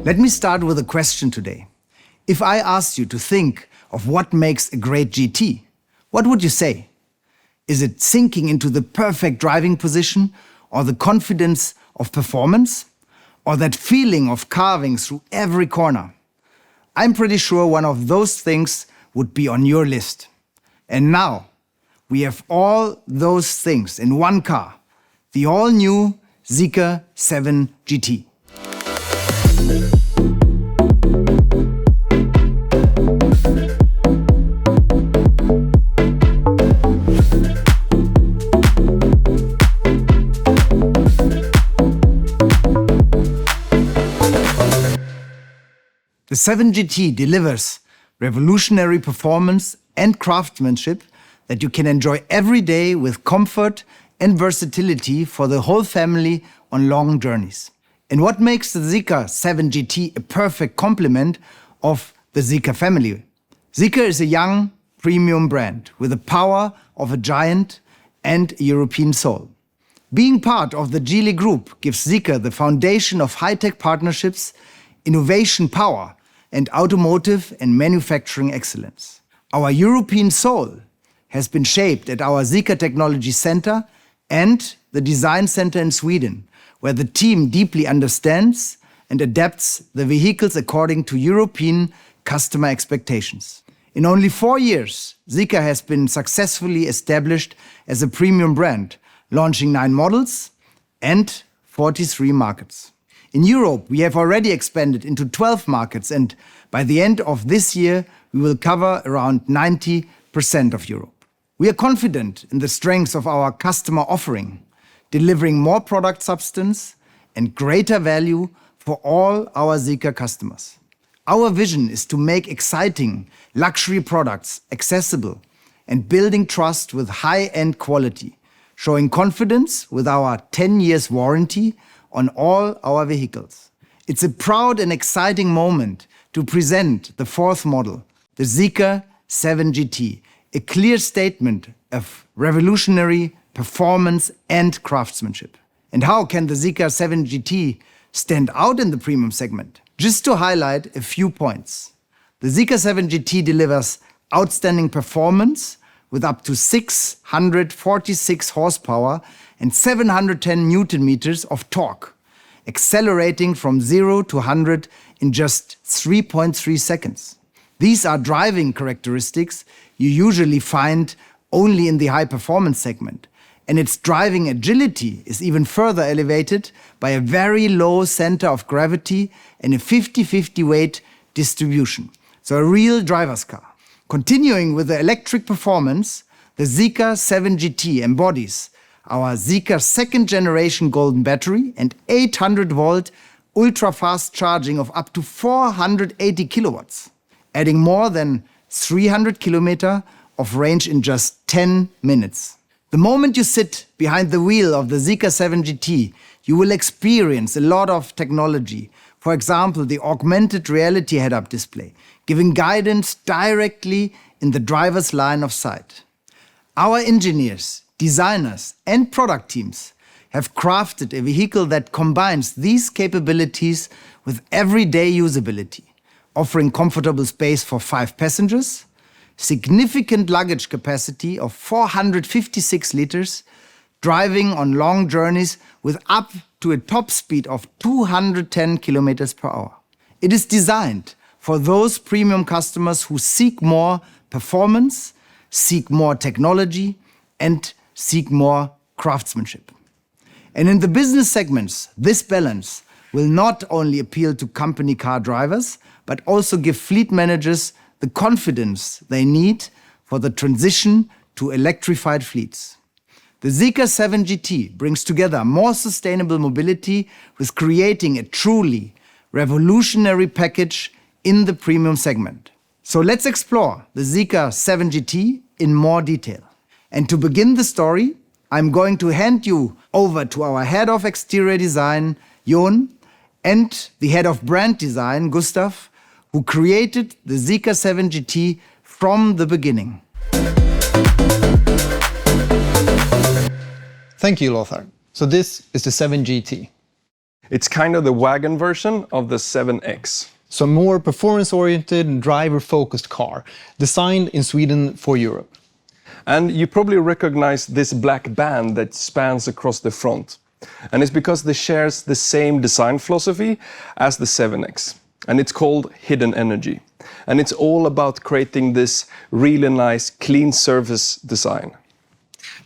Let me start with a question today. If I asked you to think of what makes a great GT, what would you say? Is it sinking into the perfect driving position, or the confidence of performance, or that feeling of carving through every corner? I'm pretty sure one of those things would be on your list. And now, we have all those things in one car, the all-new Zeekr 7GT. The 7GT delivers revolutionary performance and craftsmanship that you can enjoy every day with comfort and versatility for the whole family on long journeys. And what makes the Zeekr 7GT a perfect complement of the Zeekr family? Zeekr is a young, premium brand with the power of a giant and a European soul. Being part of the Geely Group gives Zeekr the foundation of high-tech partnerships, innovation power, and automotive and manufacturing excellence. Our European soul has been shaped at our Zeekr Technology Center and the Design Center in Sweden, where the team deeply understands and adapts the vehicles according to European customer expectations. In only 4 years, Zeekr has been successfully established as a premium brand, launching 9 models and 43 markets. In Europe, we have already expanded into 12 markets, and by the end of this year, we will cover around 90% of Europe. We are confident in the strengths of our customer offering, delivering more product substance and greater value for all our Zeekr customers. Our vision is to make exciting luxury products accessible and building trust with high-end quality, showing confidence with our 10 years warranty on all our vehicles. It's a proud and exciting moment to present the 4th model, the Zeekr 7GT, a clear statement of revolutionary performance and craftsmanship. And how can the Zeekr 7GT stand out in the premium segment? Just to highlight a few points. The Zeekr 7GT delivers outstanding performance with up to 646 horsepower and 710 Newton meters of torque, accelerating from 0 to 100 in just 3.3 seconds. These are driving characteristics you usually find only in the high-performance segment, and its driving agility is even further elevated by a very low center of gravity and a 50-50 weight distribution, so a real driver's car. Continuing with the electric performance, the Zeekr 7GT embodies our Zeekr 2nd generation golden battery and 800-volt ultra-fast charging of up to 480 kilowatts, adding more than 300 kilometers of range in just 10 minutes. The moment you sit behind the wheel of the Zeekr 7GT, you will experience a lot of technology. For example, the augmented reality head-up display, giving guidance directly in the driver's line of sight. Our engineers, designers, and product teams have crafted a vehicle that combines these capabilities with everyday usability, offering comfortable space for 5 passengers, significant luggage capacity of 456 liters, driving on long journeys with up to a top speed of 210 kilometers per hour. It is designed for those premium customers who seek more performance, seek more technology, and seek more craftsmanship. And in the business segments, this balance will not only appeal to company car drivers, but also give fleet managers the confidence they need for the transition to electrified fleets. The Zeekr 7GT brings together more sustainable mobility with creating a truly revolutionary package in the premium segment. So let's explore the Zeekr 7GT in more detail. And to begin the story, I'm going to hand you over to our head of exterior design, Jon, and the head of brand design, Gustaf, who created the Zeekr 7GT from the beginning. Thank you, Lothar. So this is the 7GT. It's kind of the wagon version of the 7X. So a more performance-oriented, driver-focused car, designed in Sweden for Europe. And you probably recognize this black band that spans across the front. And it's because this shares the same design philosophy as the 7X. And it's called Hidden Energy. And it's all about creating this really nice, clean surface design.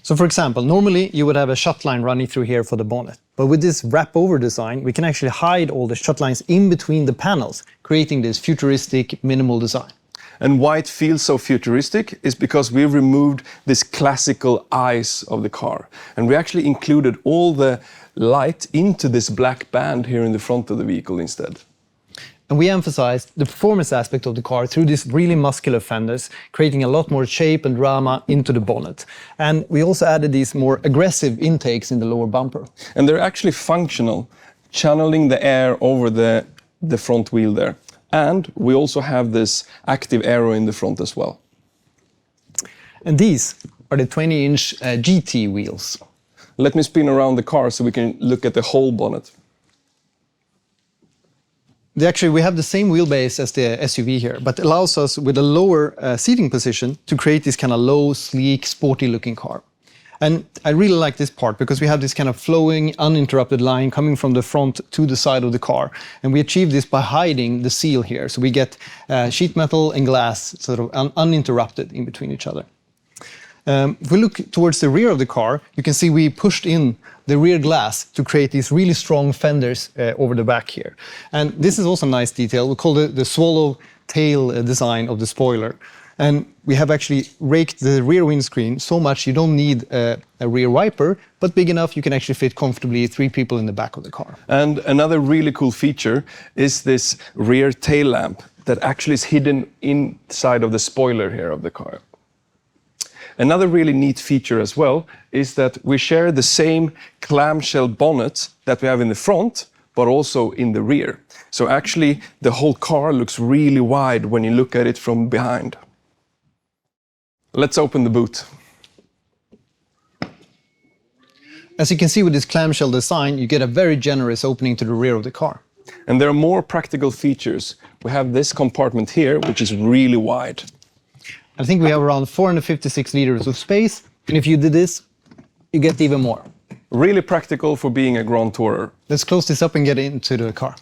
So for example, normally you would have a shut line running through here for the bonnet. But with this wrap-over design, we can actually hide all the shut lines in between the panels, creating this futuristic, minimal design. And why it feels so futuristic is because we removed this classical eyes of the car. And we actually included all the light into this black band here in the front of the vehicle instead. And we emphasized the performance aspect of the car through these really muscular fenders, creating a lot more shape and drama into the bonnet. And we also added these more aggressive intakes in the lower bumper. And they're actually functional, channeling the air over the front wheel there. And we also have this active aero in the front as well. And these are the 20-inch GT wheels. Let me spin around the car so we can look at the whole bonnet. We have the same wheelbase as the SUV here, but allows us with a lower seating position to create this kind of low, sleek, sporty-looking car. And I really like this part because we have this kind of flowing, uninterrupted line coming from the front to the side of the car. And we achieve this by hiding the seal here. So we get sheet metal and glass sort of uninterrupted in between each other. If we look towards the rear of the car, you can see we pushed in the rear glass to create these really strong fenders over the back here. And this is also a nice detail. We call it the swallow tail design of the spoiler. And we have actually raked the rear windscreen so much you don't need a rear wiper, but big enough you can actually fit comfortably 3 people in the back of the car. And another really cool feature is this rear tail lamp that actually is hidden inside of the spoiler here of the car. Another really neat feature as well is that we share the same clamshell bonnet that we have in the front, but also in the rear. So actually the whole car looks really wide when you look at it from behind. Let's open the boot. As you can see with this clamshell design, you get a very generous opening to the rear of the car. And there are more practical features. We have this compartment here, which is really wide. I think we have around 456 liters of space, and if you did this, you get even more. Really practical for being a Grand Tourer. Let's close this up and get into the car.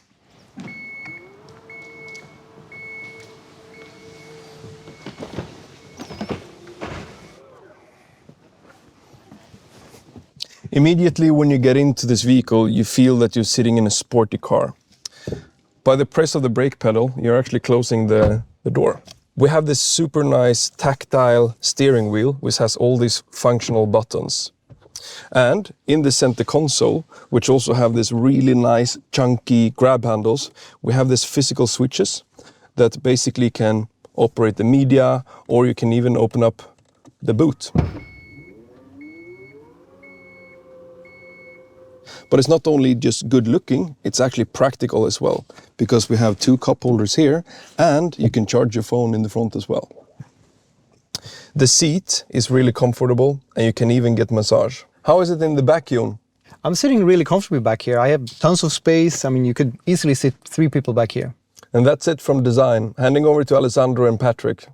Immediately when you get into this vehicle, you feel that you're sitting in a sporty car. By the press of the brake pedal, you're actually closing the door. We have this super nice tactile steering wheel, which has all these functional buttons. And in the center console, which also have this really nice chunky grab handles, we have these physical switches that basically can operate the media, or you can even open up the boot. But it's not only just good looking, it's actually practical as well, because we have 2 cup holders here and you can charge your phone in the front as well. The seat is really comfortable and you can even get massage. How is it in the back, Jon? I'm sitting really comfortably back here. I have tons of space. I mean, you could easily sit 3 people back here. And that's it from design. Handing over to Alessandro and Patrik.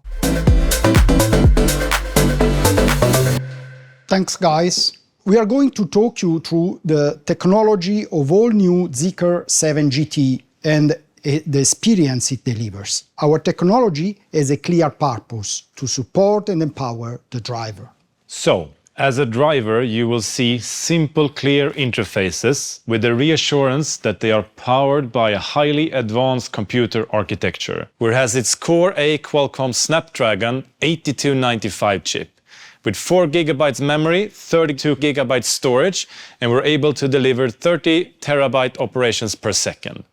Thanks, guys. We are going to talk you through the technology of all new Zeekr 7GT and the experience it delivers. Our technology has a clear purpose: to support and empower the driver. So, as a driver, you will see simple, clear interfaces with the reassurance that they are powered by a highly advanced computer architecture, which has its Core A Qualcomm Snapdragon 8295 chip. With 4 GB memory, 32 GB storage, and we're able to deliver 30 terabyte operations per second.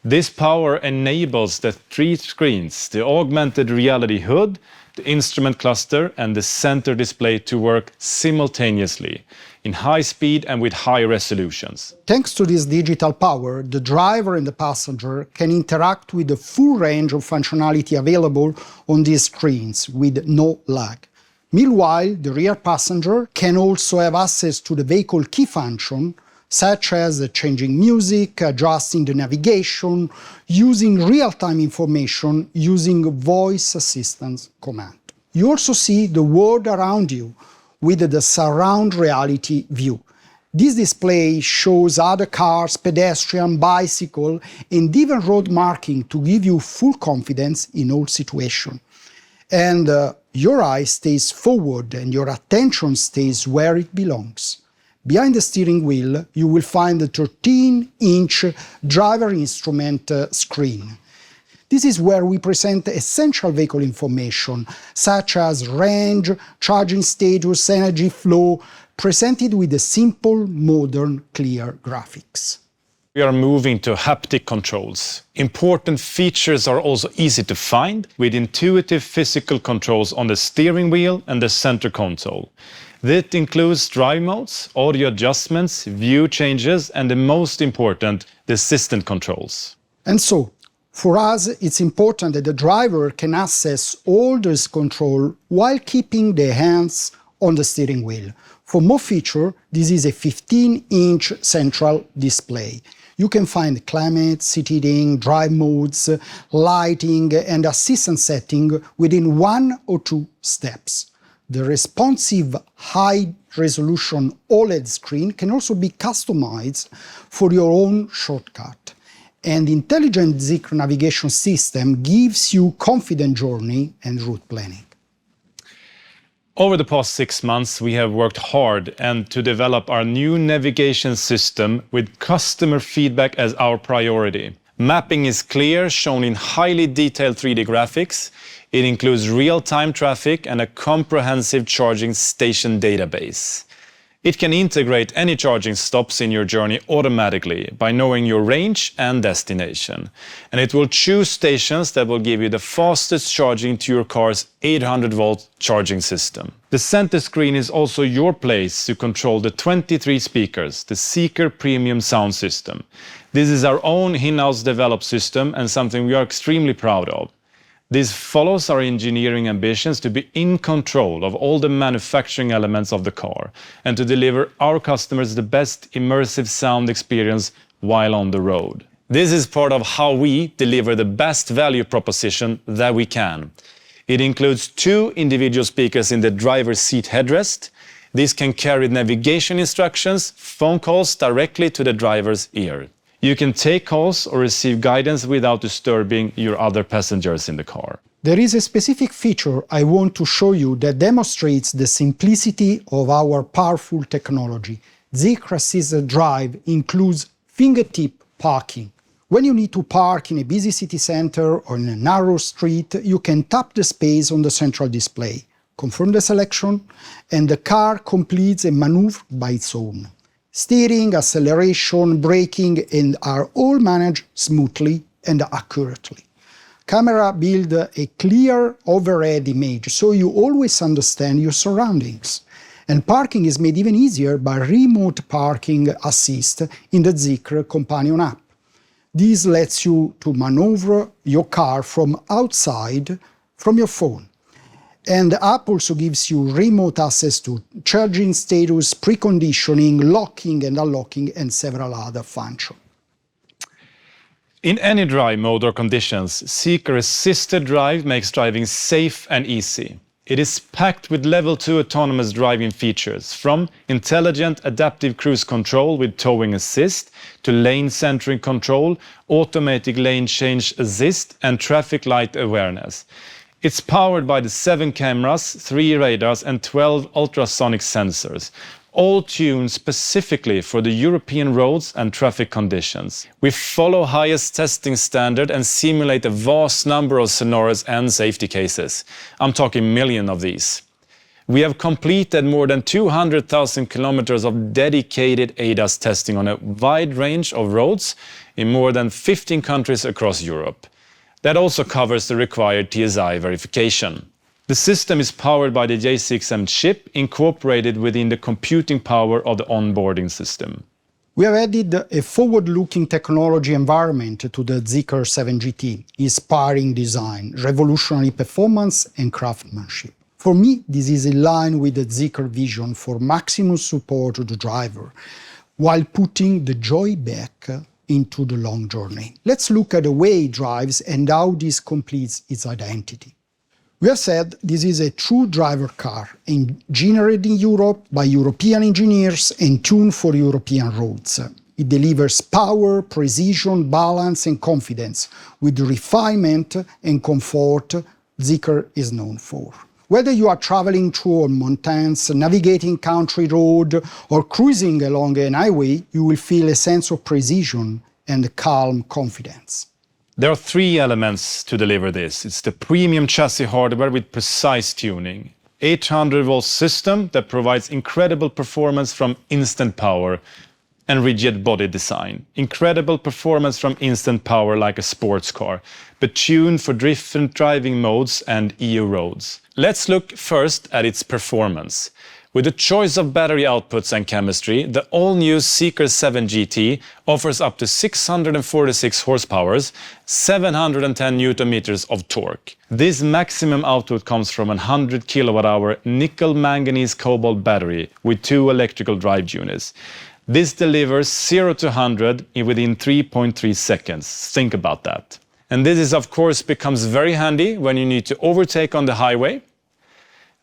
This power enables the 3 screens, the augmented reality hood, the instrument cluster, and the center display to work simultaneously in high speed and with high resolutions. Thanks to this digital power, the driver and the passenger can interact with the full range of functionality available on these screens with no lag. Meanwhile, the rear passenger can also have access to the vehicle key function such as changing music, adjusting the navigation, using real-time information using voice assistance command. You also see the world around you with the surround reality view. This display shows other cars, pedestrian, bicycle, and even road marking to give you full confidence in all situations. And your eye stays forward and your attention stays where it belongs. Behind the steering wheel, you will find the 13-inch driver instrument screen. This is where we present essential vehicle information, such as range, charging status, energy flow, presented with the simple, modern, clear graphics. We are moving to haptic controls. Important features are also easy to find, with intuitive physical controls on the steering wheel and the center console. That includes drive modes, audio adjustments, view changes, and the most important, the assistant controls. And so, for us, it's important that the driver can access all this control while keeping their hands on the steering wheel. For more feature, this is a 15-inch central display. You can find climate, seating, drive modes, lighting, and assistant setting within 1 or 2 steps. The responsive high-resolution OLED screen can also be customized for your own shortcut. And the intelligent Zeekr navigation system gives you confident journey and route planning. Over the past 6 months, we have worked hard to develop our new navigation system with customer feedback as our priority. Mapping is clear, shown in highly detailed 3D graphics. It includes real-time traffic and a comprehensive charging station database. It can integrate any charging stops in your journey automatically by knowing your range and destination. And it will choose stations that will give you the fastest charging to your car's 800-volt charging system. The center screen is also your place to control the 23 speakers, the Zeekr Premium Sound System. This is our own in-house developed system and something we are extremely proud of. This follows our engineering ambitions to be in control of all the manufacturing elements of the car and to deliver our customers the best immersive sound experience while on the road. This is part of how we deliver the best value proposition that we can. It includes 2 individual speakers in the driver's seat headrest. This can carry navigation instructions, phone calls directly to the driver's ear. You can take calls or receive guidance without disturbing your other passengers in the car. There is a specific feature I want to show you that demonstrates the simplicity of our powerful technology. Zeekr Assisted Drive includes fingertip parking. When you need to park in a busy city center or in a narrow street, you can tap the space on the central display, confirm the selection, and the car completes a maneuver by its own. Steering, acceleration, braking, and are all managed smoothly and accurately. Camera build a clear overhead image, so you always understand your surroundings. And parking is made even easier by remote parking assist in the Zeekr companion app. This lets you to maneuver your car from outside from your phone. And the app also gives you remote access to charging status, preconditioning, locking and unlocking, and several other functions. In any drive mode or conditions, Zeekr Assisted Drive makes driving safe and easy. It is packed with level 2 autonomous driving features, from intelligent adaptive cruise control with towing assist to lane centering control, automatic lane change assist, and traffic light awareness. It's powered by the 7 cameras, 3 radars, and 12 ultrasonic sensors, all tuned specifically for the European roads and traffic conditions. We follow highest testing standard and simulate a vast number of scenarios and safety cases. I'm talking millions of these. We have completed more than 200,000 kilometers of dedicated ADAS testing on a wide range of roads in more than 15 countries across Europe. That also covers the required TSI verification. The system is powered by the J6M chip incorporated within the computing power of the onboarding system. We have added a forward-looking technology environment to the Zeekr 7GT, inspiring design, revolutionary performance, and craftsmanship. For me, this is in line with the Zeekr vision for maximum support to the driver. while putting the joy back into the long journey. Let's look at the way it drives and how this completes its identity. We have said this is a true driver car, engineered in Europe by European engineers and tuned for European roads. It delivers power, precision, balance and confidence with the refinement and comfort Zeekr is known for. Whether you are traveling through mountains, navigating country road or cruising along an highway, you will feel a sense of precision and calm confidence. There are three elements to deliver this. It's the premium chassis hardware with precise tuning, 800-volt system that provides incredible performance from instant power, and rigid body design. Incredible performance from instant power like a sports car, but tuned for different driving modes and EU roads. Let's look first at its performance. With a choice of battery outputs and chemistry, the all-new Zeekr 7GT offers up to 646 horsepower, 710 Nm of torque. This maximum output comes from a 100 kWh nickel-manganese cobalt battery with 2 electrical drive units. This delivers 0 to 100 within 3.3 seconds. Think about that. And this is, of course, becomes very handy when you need to overtake on the highway.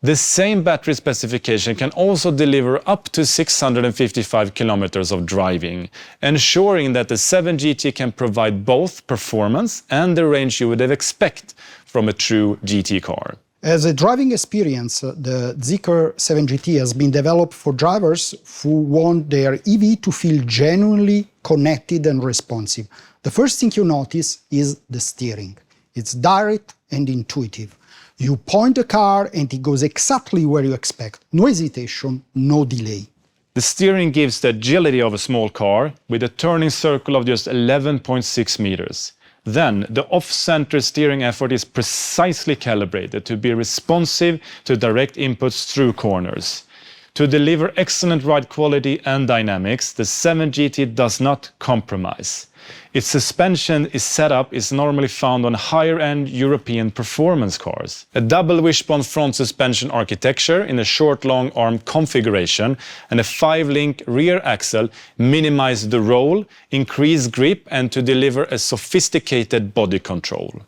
The same battery specification can also deliver up to 655 kilometers of driving, ensuring that the 7GT can provide both performance and the range you would expect from a true GT car. As a driving experience, the Zeekr 7GT has been developed for drivers who want their EV to feel genuinely connected and responsive. The first thing you notice is the steering. It's direct and intuitive. You point the car and it goes exactly where you expect. No hesitation, no delay. The steering gives the agility of a small car with a turning circle of just 11.6 meters. Then, the off-center steering effort is precisely calibrated to be responsive to direct inputs through corners. To deliver excellent ride quality and dynamics, the 7GT does not compromise. Its suspension setup is normally found on higher-end European performance cars. A double wishbone front suspension architecture in a short long arm configuration and a 5-link rear axle minimize the roll, increase grip and to deliver a sophisticated body control.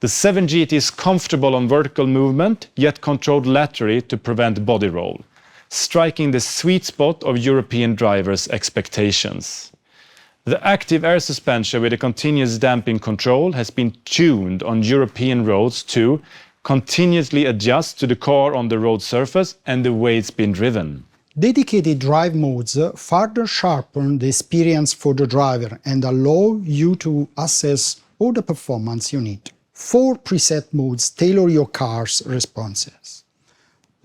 The 7GT is comfortable on vertical movement, yet controlled laterally to prevent body roll, striking the sweet spot of European drivers' expectations. The active air suspension with a continuous damping control has been tuned on European roads to continuously adjust to the car on the road surface and the way it's been driven. Dedicated drive modes further sharpen the experience for the driver and allow you to assess all the performance you need. 4 preset modes tailor your car's responses.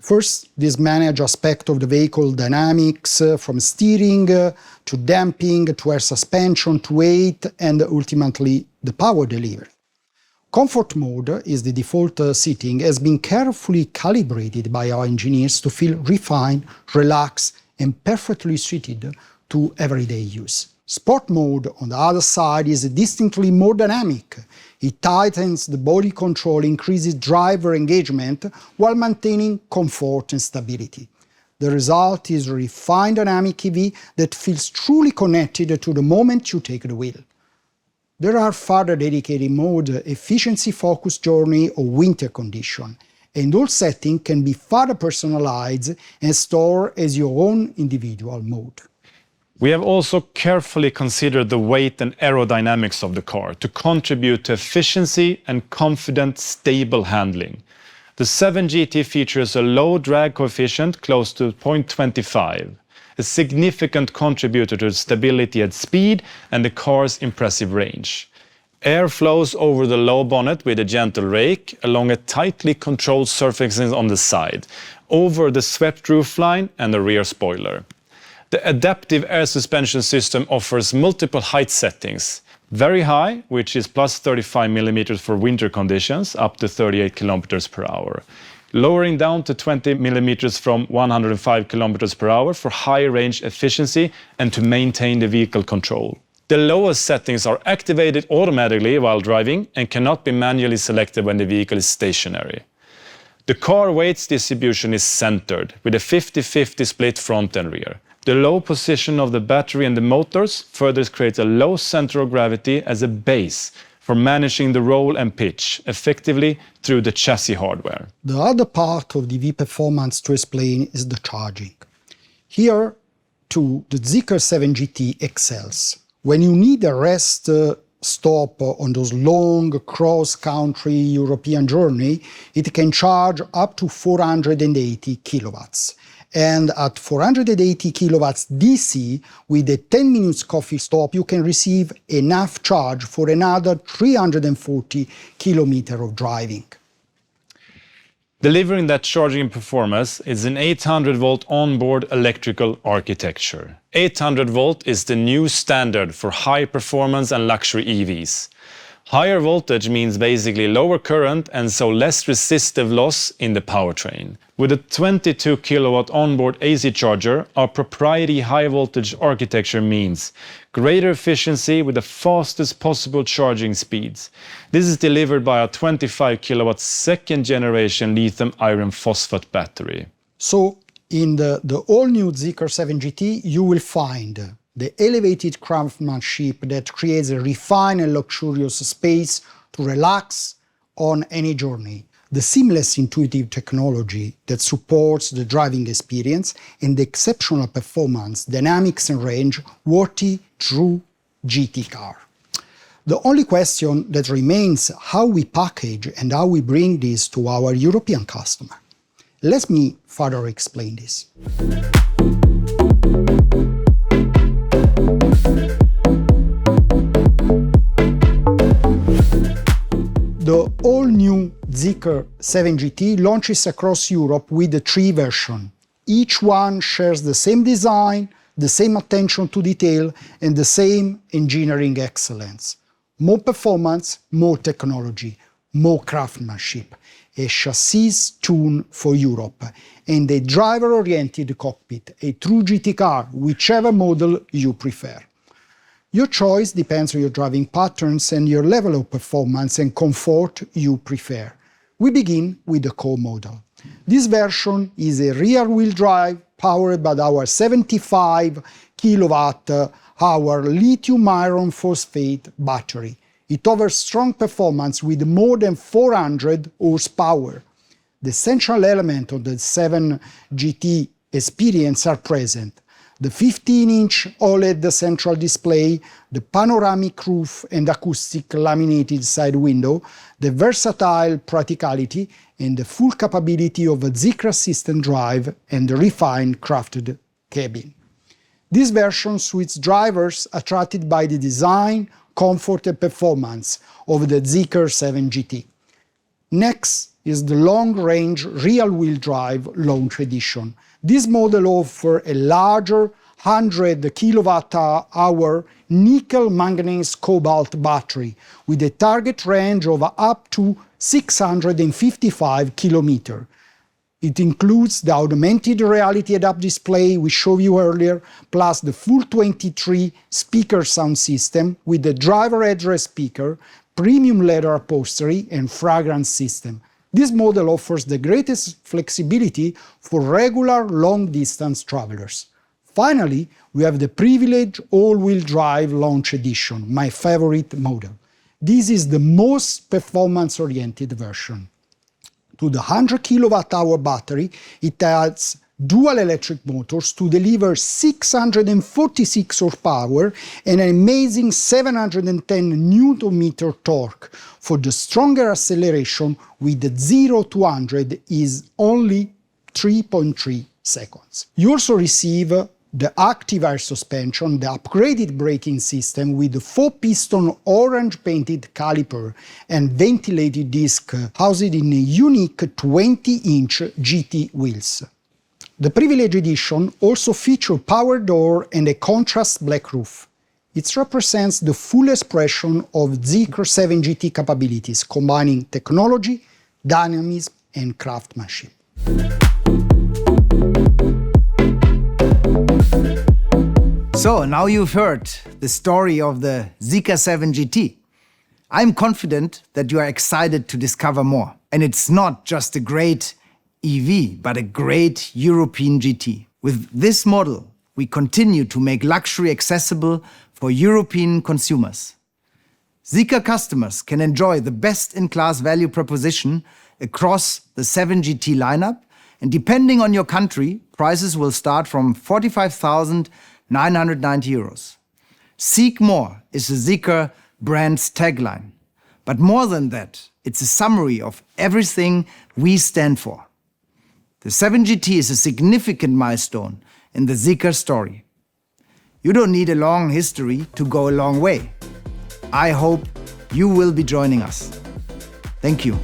First, this manage aspect of the vehicle dynamics, from steering to damping to air suspension to weight and ultimately the power delivery. Comfort mode is the default setting, has been carefully calibrated by our engineers to feel refined, relaxed and perfectly suited to everyday use. Sport mode, on the other side, is distinctly more dynamic. It tightens the body control, increases driver engagement while maintaining comfort and stability. The result is a refined dynamic EV that feels truly connected to the moment you take the wheel. There are further dedicated modes, efficiency-focused journey or winter condition, and all settings can be further personalized and stored as your own individual mode. We have also carefully considered the weight and aerodynamics of the car to contribute to efficiency and confident, stable handling. The 7GT features a low drag coefficient close to 0.25, a significant contributor to stability at speed and the car's impressive range. Air flows over the low bonnet with a gentle rake along a tightly controlled surfaces on the side, over the swept roofline and the rear spoiler. The adaptive air suspension system offers multiple height settings. Very high, which is plus 35 mm for winter conditions, up to 38 km per hour. Lowering down to 20 mm from 105 km per hour for high range efficiency and to maintain the vehicle control. The lowest settings are activated automatically while driving and cannot be manually selected when the vehicle is stationary. The car weight distribution is centered with a 50-50 split front and rear. The low position of the battery and the motors further creates a low center of gravity as a base for managing the roll and pitch effectively through the chassis hardware. The other part of the EV performance to explain is the charging. Here, too, the Zeekr 7GT excels. When you need a rest stop on those long cross-country European journey, it can charge up to 480 kilowatts. And at 480 kilowatts DC, with a 10 minutes coffee stop, you can receive enough charge for another 340 kilometers of driving. Delivering that charging performance is an 800-volt onboard electrical architecture. 800 volt is the new standard for high performance and luxury EVs. Higher voltage means basically lower current and so less resistive loss in the powertrain. With a 22 kilowatt onboard AC charger, our proprietary high voltage architecture means greater efficiency with the fastest possible charging speeds. This is delivered by a 25 kilowatt second generation lithium iron phosphate battery. So in the all-new Zeekr 7GT, you will find the elevated craftsmanship that creates a refined and luxurious space to relax on any journey, the seamless intuitive technology that supports the driving experience, and the exceptional performance, dynamics and range worthy true GT car. The only question that remains how we package and how we bring this to our European customer. Let me further explain this. The all-new Zeekr 7GT launches across Europe with 3 versions. Each one shares the same design, the same attention to detail, and the same engineering excellence. More performance, more technology, more craftsmanship, a chassis tuned for Europe, and a driver-oriented cockpit, a true GT car, whichever model you prefer. Your choice depends on your driving patterns and your level of performance and comfort you prefer. We begin with the core model. This version is a rear-wheel drive powered by our 75 kilowatt-hour lithium iron phosphate battery. It offers strong performance with more than 400 horsepower. The essential elements of the 7GT experience are present. The 15-inch OLED central display, the panoramic roof and acoustic laminated side window, the versatile practicality and the full capability of a Zeekr Assistant Drive and the refined crafted cabin. This version suits drivers attracted by the design, comfort and performance of the Zeekr 7GT. Next is the long-range rear-wheel drive launch edition. This model offers a larger 100 kilowatt-hour nickel manganese cobalt battery with a target range of up to 655 kilometers. It includes the augmented reality head-up display we showed you earlier, plus the full 23-speaker sound system with the driver address speaker, premium leather upholstery and fragrance system. This model offers the greatest flexibility for regular long-distance travelers. Finally, we have the privileged all-wheel drive launch edition, my favorite model. This is the most performance-oriented version. To the 100 kilowatt-hour battery, it adds dual electric motors to deliver 646 horsepower and an amazing 710 Nm torque for the stronger acceleration with the 0 to 100 is only 3.3 seconds. You also receive the active air suspension, the upgraded braking system with the 4-piston orange-painted caliper and ventilated disc housed in a unique 20-inch GT wheels. The Privilege Edition also features power door and a contrast black roof. It represents the full expression of Zeekr 7GT capabilities, combining technology, dynamism and craftsmanship. So now you've heard the story of the Zeekr 7GT. I'm confident that you are excited to discover more. And it's not just a great EV, but a great European GT. With this model, we continue to make luxury accessible for European consumers. Zeekr customers can enjoy the best-in-class value proposition across the 7GT lineup, and depending on your country, prices will start from 45,990 euros. Seek more is the Zeekr brand's tagline. But more than that, it's a summary of everything we stand for. The 7GT is a significant milestone in the Zeekr story. You don't need a long history to go a long way. I hope you will be joining us. Thank you.